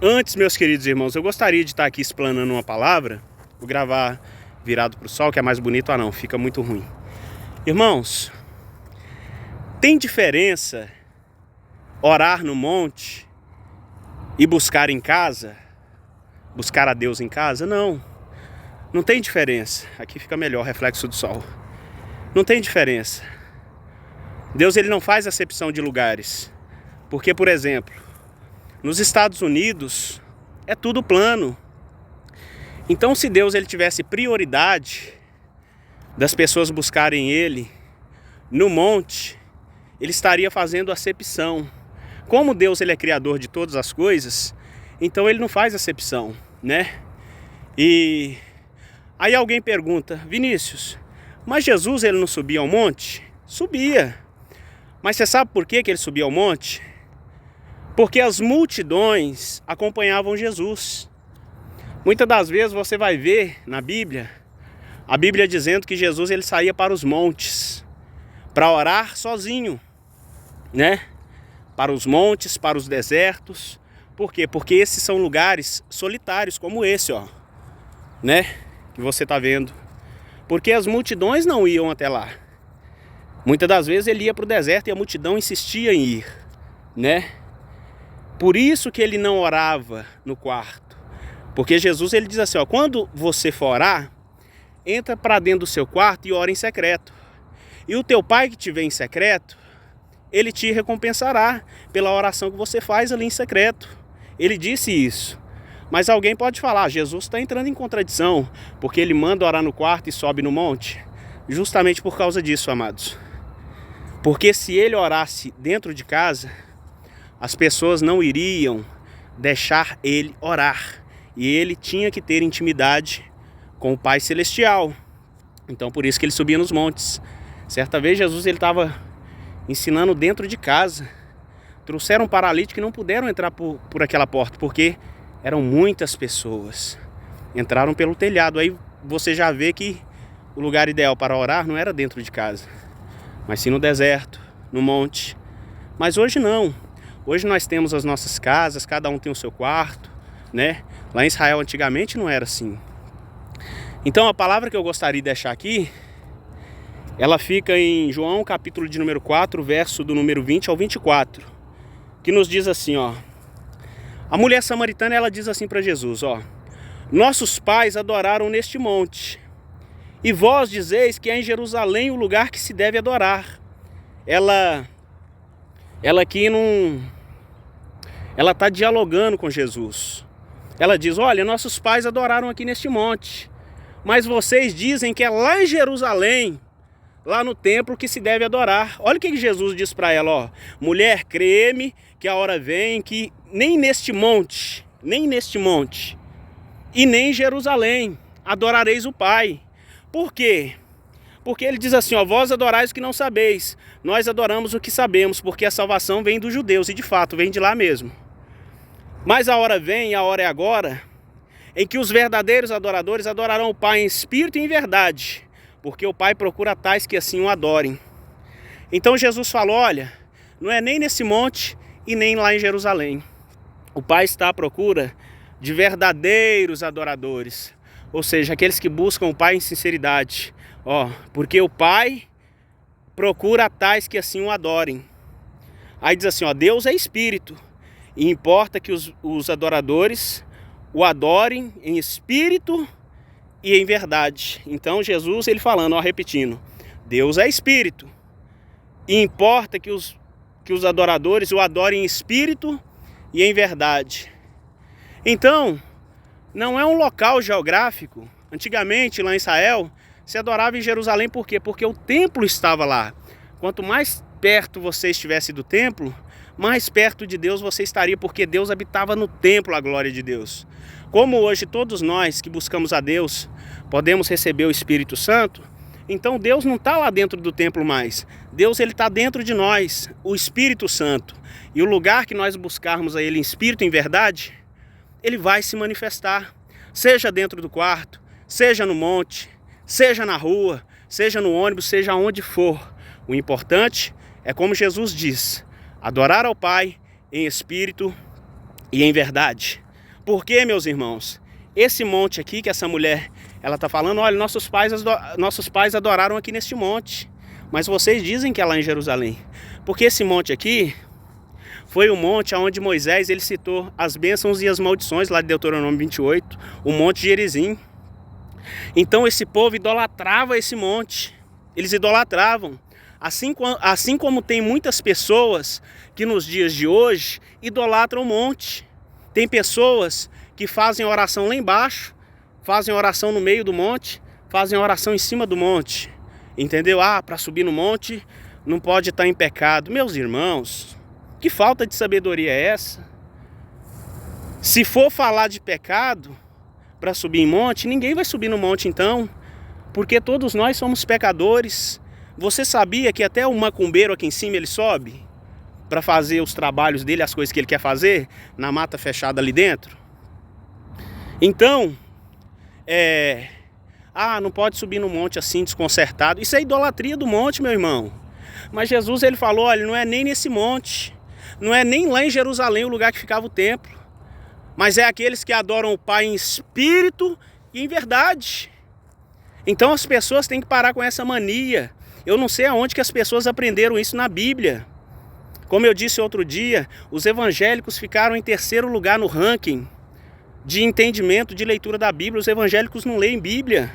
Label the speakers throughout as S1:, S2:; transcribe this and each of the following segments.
S1: Antes, meus queridos irmãos, eu gostaria de estar aqui explanando uma palavra. Vou gravar virado para o sol, que é mais bonito. Ah não, fica muito ruim. Irmãos, tem diferença orar no monte e buscar em casa? Buscar a Deus em casa? Não. Não tem diferença. Aqui fica melhor, reflexo do sol. Não tem diferença. Deus ele não faz acepção de lugares. Porque, por exemplo, nos Estados Unidos é tudo plano. Então, se Deus ele tivesse prioridade das pessoas buscarem Ele no monte, Ele estaria fazendo acepção. Como Deus ele é criador de todas as coisas, então Ele não faz acepção, né? E aí alguém pergunta: Vinícius, mas Jesus ele não subia ao monte? Subia. Mas você sabe por que ele subia ao monte? Porque as multidões acompanhavam Jesus. Muitas das vezes você vai ver na Bíblia, a Bíblia dizendo que Jesus ele saía para os montes, para orar sozinho, né? Para os montes, para os desertos. Por quê? Porque esses são lugares solitários como esse, ó, né? Que você está vendo. Porque as multidões não iam até lá. Muitas das vezes ele ia para o deserto e a multidão insistia em ir, né? Por isso que ele não orava no quarto. Porque Jesus ele diz assim, ó, quando você for orar, entra para dentro do seu quarto e ora em secreto. E o teu pai que te vê em secreto, ele te recompensará pela oração que você faz ali em secreto. Ele disse isso. Mas alguém pode falar, Jesus está entrando em contradição, porque ele manda orar no quarto e sobe no monte. Justamente por causa disso, amados. Porque se ele orasse dentro de casa, as pessoas não iriam deixar ele orar. E ele tinha que ter intimidade com o Pai Celestial. Então por isso que ele subia nos montes. Certa vez Jesus ele estava ensinando dentro de casa. Trouxeram um paralítico e não puderam entrar por aquela porta, porque eram muitas pessoas. Entraram pelo telhado. Aí você já vê que o lugar ideal para orar não era dentro de casa, mas sim no deserto, no monte. Mas hoje não. Hoje nós temos as nossas casas, cada um tem o seu quarto, né? Lá em Israel antigamente não era assim. Então a palavra que eu gostaria de deixar aqui, ela fica em João capítulo de número 4, verso do número 20 ao 24, que nos diz assim, ó. A mulher samaritana ela diz assim para Jesus, ó: nossos pais adoraram neste monte, e vós dizeis que é em Jerusalém o lugar que se deve adorar. Ela aqui não... Ela está dialogando com Jesus. Ela diz, olha, nossos pais adoraram aqui neste monte, mas vocês dizem que é lá em Jerusalém, lá no templo que se deve adorar. Olha o que Jesus diz para ela, ó. Mulher, crê-me que a hora vem que nem neste monte e nem em Jerusalém adorareis o Pai. Por quê? Porque ele diz assim, ó, vós adorais o que não sabeis, nós adoramos o que sabemos, porque a salvação vem dos judeus, e de fato vem de lá mesmo. Mas a hora vem, e a hora é agora, em que os verdadeiros adoradores adorarão o Pai em espírito e em verdade, porque o Pai procura tais que assim o adorem. Então Jesus falou, olha, não é nem nesse monte e nem lá em Jerusalém. O Pai está à procura de verdadeiros adoradores, ou seja, aqueles que buscam o Pai em sinceridade. Ó, porque o Pai procura tais que assim o adorem. Aí diz assim, ó, Deus é espírito, e importa que os adoradores o adorem em espírito e em verdade. Então Jesus ele falando, ó, repetindo, Deus é espírito, e importa que os adoradores o adorem em espírito e em verdade. Então, não é um local geográfico. Antigamente lá em Israel se adorava em Jerusalém, por quê? Porque o templo estava lá. Quanto mais perto você estivesse do templo, mais perto de Deus você estaria, porque Deus habitava no templo, a glória de Deus. Como hoje todos nós que buscamos a Deus podemos receber o Espírito Santo, então Deus não está lá dentro do templo mais. Deus ele está dentro de nós, o Espírito Santo. E o lugar que nós buscarmos a Ele em espírito e em verdade, Ele vai se manifestar. Seja dentro do quarto, seja no monte, seja na rua, seja no ônibus, seja onde for. O importante é, como Jesus diz, adorar ao Pai em espírito e em verdade. Por quê, meus irmãos? Esse monte aqui que essa mulher ela está falando, olha, nossos pais adoraram aqui neste monte. Mas vocês dizem que é lá em Jerusalém. Porque esse monte aqui foi o monte onde Moisés ele citou as bênçãos e as maldições, lá de Deuteronômio 28, o monte de Gerizim. Então esse povo idolatrava esse monte. Eles idolatravam. Assim como tem muitas pessoas que nos dias de hoje idolatram o monte. Tem pessoas que fazem oração lá embaixo, fazem oração no meio do monte, fazem oração em cima do monte. Entendeu? Para subir no monte não pode estar em pecado. Meus irmãos, que falta de sabedoria é essa? Se for falar de pecado para subir em monte, ninguém vai subir no monte então, porque todos nós somos pecadores. Você sabia que até o macumbeiro aqui em cima ele sobe para fazer os trabalhos dele, as coisas que ele quer fazer na mata fechada ali dentro? Então, não pode subir no monte assim desconcertado. Isso é idolatria do monte, meu irmão. Mas Jesus ele falou, olha, não é nem nesse monte, não é nem lá em Jerusalém o lugar que ficava o templo, mas é aqueles que adoram o Pai em espírito e em verdade. Então as pessoas têm que parar com essa mania. Eu não sei aonde que as pessoas aprenderam isso na Bíblia. Como eu disse outro dia, os evangélicos ficaram em terceiro lugar no ranking de entendimento, de leitura da Bíblia. Os evangélicos não leem Bíblia,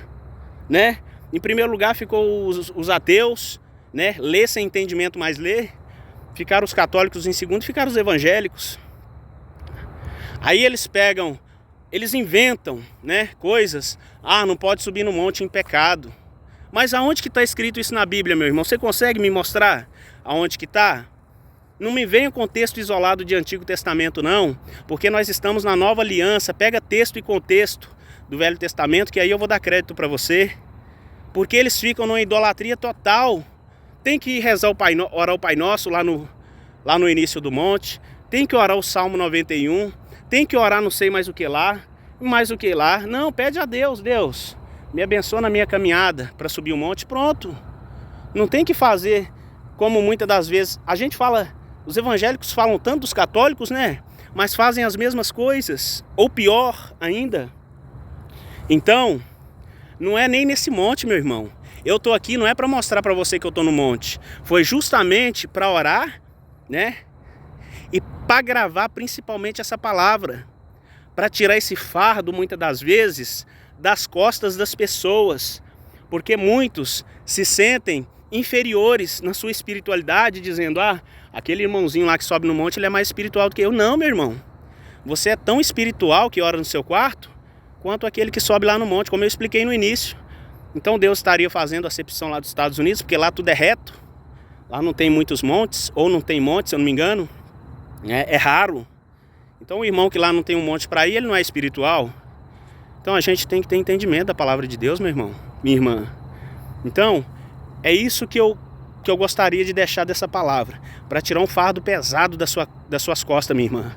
S1: né? Em primeiro lugar ficou os ateus, né? Lê sem entendimento, mas lê. Ficaram os católicos em segundo, ficaram os evangélicos. Aí eles inventam, né, coisas. Não pode subir no monte em pecado. Mas aonde que está escrito isso na Bíblia, meu irmão? Você consegue me mostrar aonde que está? Não me venha com texto isolado de Antigo Testamento, não. Porque nós estamos na Nova Aliança. Pega texto e contexto do Velho Testamento, que aí eu vou dar crédito para você. Porque eles ficam numa idolatria total. Tem que rezar orar o Pai Nosso lá no início do monte. Tem que orar o Salmo 91. Tem que orar não sei mais o que lá. Mais o que lá. Não, pede a Deus. Deus, me abençoa na minha caminhada para subir o monte. Pronto. Não tem que fazer como muitas das vezes. A gente fala, os evangélicos falam tanto dos católicos, né? Mas fazem as mesmas coisas. Ou pior ainda. Então, não é nem nesse monte, meu irmão. Eu tô aqui não é para mostrar para você que eu tô no monte. Foi justamente para orar, né? E para gravar principalmente essa palavra. Para tirar esse fardo, muitas das vezes, das costas das pessoas. Porque muitos se sentem inferiores na sua espiritualidade, dizendo, aquele irmãozinho lá que sobe no monte, ele é mais espiritual do que eu. Não, meu irmão. Você é tão espiritual que ora no seu quarto, quanto aquele que sobe lá no monte, como eu expliquei no início. Então Deus estaria fazendo acepção lá dos Estados Unidos, porque lá tudo é reto. Lá não tem muitos montes, ou não tem monte, se eu não me engano. É raro. Então o irmão que lá não tem um monte para ir, ele não é espiritual. Então a gente tem que ter entendimento da palavra de Deus, meu irmão, minha irmã. Então, é isso que eu gostaria de deixar dessa palavra. Para tirar um fardo pesado das suas costas, minha irmã.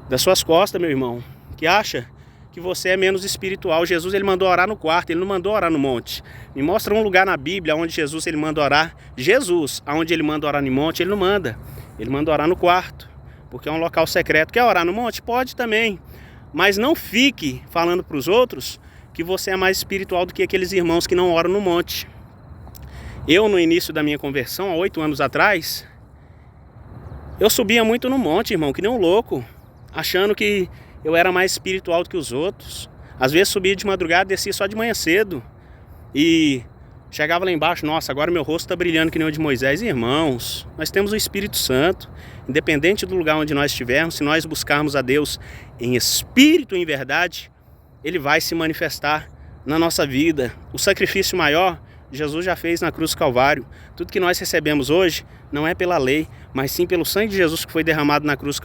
S1: Das suas costas, meu irmão. Que acha que você é menos espiritual. Jesus ele mandou orar no quarto, ele não mandou orar no monte. Me mostra um lugar na Bíblia onde Jesus ele manda orar. Jesus, aonde ele manda orar no monte, ele não manda. Ele manda orar no quarto, porque é um local secreto. Quer orar no monte? Pode também. Mas não fique falando para os outros que você é mais espiritual do que aqueles irmãos que não oram no monte. Eu, no início da minha conversão, há 8 anos atrás, eu subia muito no monte, irmão, que nem um louco, achando que eu era mais espiritual do que os outros. Às vezes subia de madrugada, descia só de manhã cedo. E chegava lá embaixo, nossa, agora meu rosto está brilhando que nem o de Moisés. Irmãos, nós temos o Espírito Santo. Independente do lugar onde nós estivermos, se nós buscarmos a Deus em espírito e em verdade, Ele vai se manifestar na nossa vida. O sacrifício maior, Jesus já fez na cruz do Calvário. Tudo que nós recebemos hoje não é pela lei, mas sim pelo sangue de Jesus que foi derramado na cruz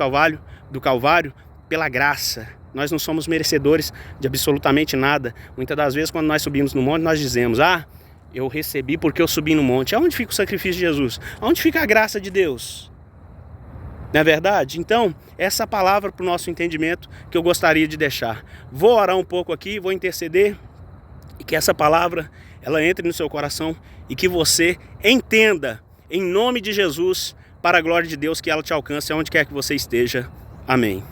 S1: do Calvário, pela graça. Nós não somos merecedores de absolutamente nada. Muitas das vezes, quando nós subimos no monte, nós dizemos, eu recebi porque eu subi no monte. Aonde fica o sacrifício de Jesus? Aonde fica a graça de Deus? Não é verdade? Então, essa palavra para o nosso entendimento que eu gostaria de deixar. Vou orar um pouco aqui, vou interceder, e que essa palavra ela entre no seu coração e que você entenda, em nome de Jesus, para a glória de Deus, que ela te alcance aonde quer que você esteja. Amém.